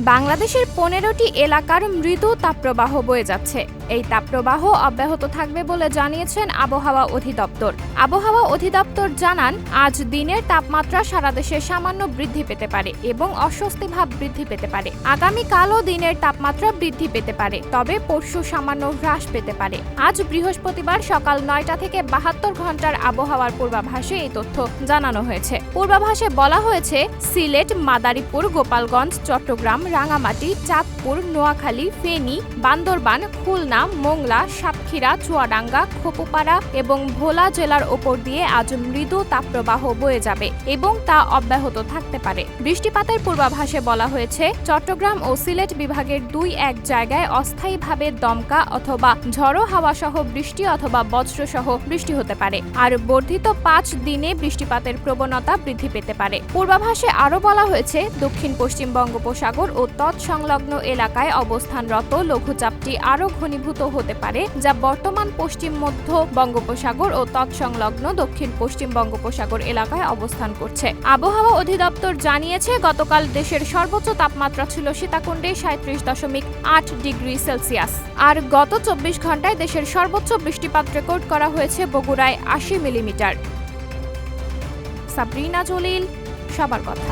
বাংলাদেশের ১৫টি এলাকার মৃদু তাপপ্রবাহ বয়ে যাচ্ছে। এই তাপপ্রবাহ অব্যাহত থাকবে বলে জানিয়েছেন আবহাওয়া অধিদপ্তর। আবহাওয়া অধিদপ্তর জানান, আজ দিনের তাপমাত্রা সারা দেশে সামান্য বৃদ্ধি পেতে পারে এবং অস্বস্তি ভাব বৃদ্ধি পেতে পারে। আগামীকালও দিনের তাপমাত্রা বৃদ্ধি পেতে পারে, তবে পরশু সামান্য হ্রাস পেতে পারে। আজ বৃহস্পতিবার সকাল ৯টা থেকে ৭২ ঘন্টার আবহাওয়ার পূর্বাভাসে এই তথ্য জানানো হয়েছে। পূর্বাভাসে বলা হয়েছে, সিলেট, মাদারীপুর, গোপালগঞ্জ, চট্টগ্রাম, রাঙামাটি, চাঁদপুর, নোয়াখালী, ফেনী, বান্দরবান, খুলনা, মোংলা, সাতক্ষীরা, চুয়াডাঙ্গা, খোপুপাড়া এবং ভোলা জেলার ওপর দিয়ে আজ মৃদু তাপপ্রবাহ বয়ে যাবে এবং তা অব্যাহত থাকতে পারে। বৃষ্টিপাতের পূর্বাভাসে বলা হয়েছে, চট্টগ্রাম ও সিলেট বিভাগের ২-১ জায়গায় অস্থায়ীভাবে দমকা অথবা ঝড়ো হাওয়া সহ বৃষ্টি অথবা বজ্রসহ বৃষ্টি হতে পারে। আর বর্ধিত ৫ দিনে বৃষ্টিপাতের প্রবণতা বৃদ্ধি পেতে পারে। পূর্বাভাসে আরও বলা হয়েছে, দক্ষিণ পশ্চিম বঙ্গোপসাগর ও তৎসংলগ্ন এলাকায় অবস্থানরত লঘুচাপটি আরও ঘনীভূত হতে পারে, যা বর্তমান পশ্চিম মধ্য বঙ্গোপসাগর ও তৎসংলগ্ন দক্ষিণ পশ্চিম বঙ্গোপসাগর এলাকায় অবস্থান করছে। আবহাওয়া অধিদপ্তর জানিয়েছে, গতকাল দেশের সর্বোচ্চ তাপমাত্রা ছিল সীতাকুণ্ডে ৩৭.৮ ডিগ্রি সেলসিয়াস। আর গত ২৪ ঘন্টায় দেশের সর্বোচ্চ বৃষ্টিপাত রেকর্ড করা হয়েছে বগুড়ায় ৮০ মিলিমিটার। সাবরিনা জলিল, সবার কথা।